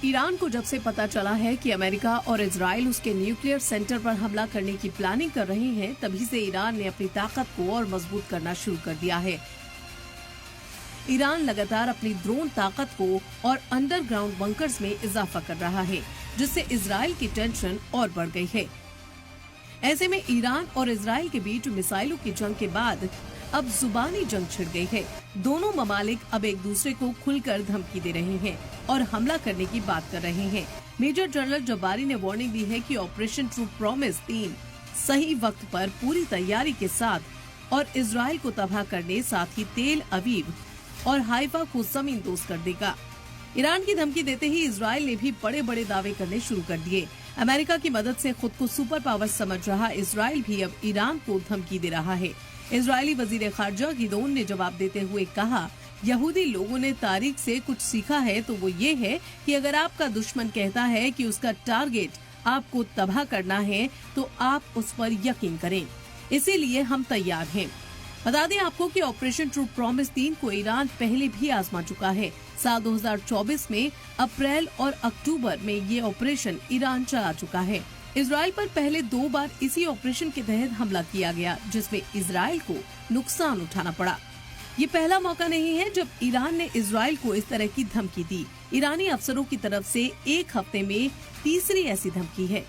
Iran को जब से पता चला है कि अमेरिका और इजराइल उसके न्यूक्लियर सेंटर पर हमला करने की प्लानिंग कर रहे हैं, तभी से ईरान ने अपनी ताकत को और मजबूत करना शुरू कर दिया है। ईरान लगातार अपनी ड्रोन ताकत को और अंडरग्राउंड बंकर्स में इजाफा कर रहा है, जिससे इजराइल की टेंशन और बढ़ गई है। ऐसे में ईरान और इजराइल के बीच मिसाइलों की जंग के बाद अब जुबानी जंग छिड़ गई है। दोनों ममालिक अब एक दूसरे को खुलकर धमकी दे रहे हैं और हमला करने की बात कर रहे हैं। मेजर जनरल जब्बारी ने वार्निंग दी है कि ऑपरेशन ट्रू प्रॉमिस 3 सही वक्त पर पूरी तैयारी के साथ और इजराइल को तबाह करने, साथ ही तेल अवीव और हाइफा को जमींदोज कर देगा। ईरान की धमकी देते ही इजराइल ने भी बड़े बड़े दावे करने शुरू कर दिए। अमेरिका की मदद से खुद को सुपर पावर समझ रहा इजराइल भी अब ईरान को धमकी दे रहा है। इजरायली वजीर खारजा गिदोन ने जवाब देते हुए कहा, यहूदी लोगों ने तारीख से कुछ सीखा है तो वो ये है कि अगर आपका दुश्मन कहता है कि उसका टारगेट आपको तबाह करना है तो आप उस पर यकीन करें। इसीलिए हम तैयार हैं। बता दें आपको कि ऑपरेशन ट्रू प्रॉमिस 3 को ईरान पहले भी आजमा चुका है। साल 2024 में अप्रैल और अक्टूबर में ये ऑपरेशन ईरान चला चुका है। इजराइल पर पहले 2 बार इसी ऑपरेशन के तहत हमला किया गया, जिसमें इजराइल को नुकसान उठाना पड़ा। ये पहला मौका नहीं है जब ईरान ने इजराइल को इस तरह की धमकी दी। ईरानी अफसरों की तरफ से एक हफ्ते में तीसरी ऐसी धमकी है।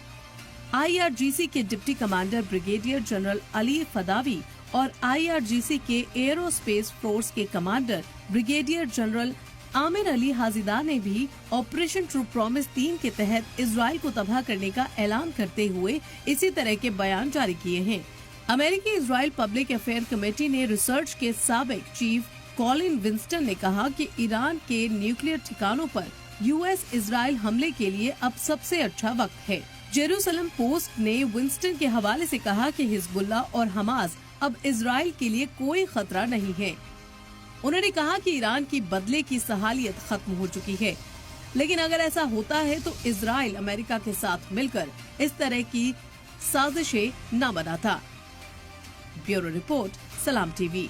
IRGC के deputy commander brigadier general Ali Fadavi और IRGC के एयरोस्पेस फोर्स के commander brigadier general Amir Ali Hajizadeh ने भी ऑपरेशन ट्रू प्रॉमिस 3 के तहत इजराइल को तबाह करने का ऐलान करते हुए इसी तरह के बयान जारी किए हैं। अमेरिकी इजराइल पब्लिक अफेयर कमेटी ने रिसर्च के साबिक चीफ कॉलिन विंस्टन ने कहा कि ईरान के न्यूक्लियर ठिकानों पर US इजराइल हमले के लिए अब सबसे अच्छा वक्त है। जेरूसलम पोस्ट ने विंस्टन के हवाले से कहा कि हिजबुल्लाह और हमास अब इजराइल के लिए कोई खतरा नहीं है। उन्होंने कहा कि ईरान की बदले की सहालियत खत्म हो चुकी है, लेकिन अगर ऐसा होता है तो इजराइल अमेरिका के साथ मिलकर इस तरह की साजिशें न बनाता। ब्यूरो रिपोर्ट, सलाम TV।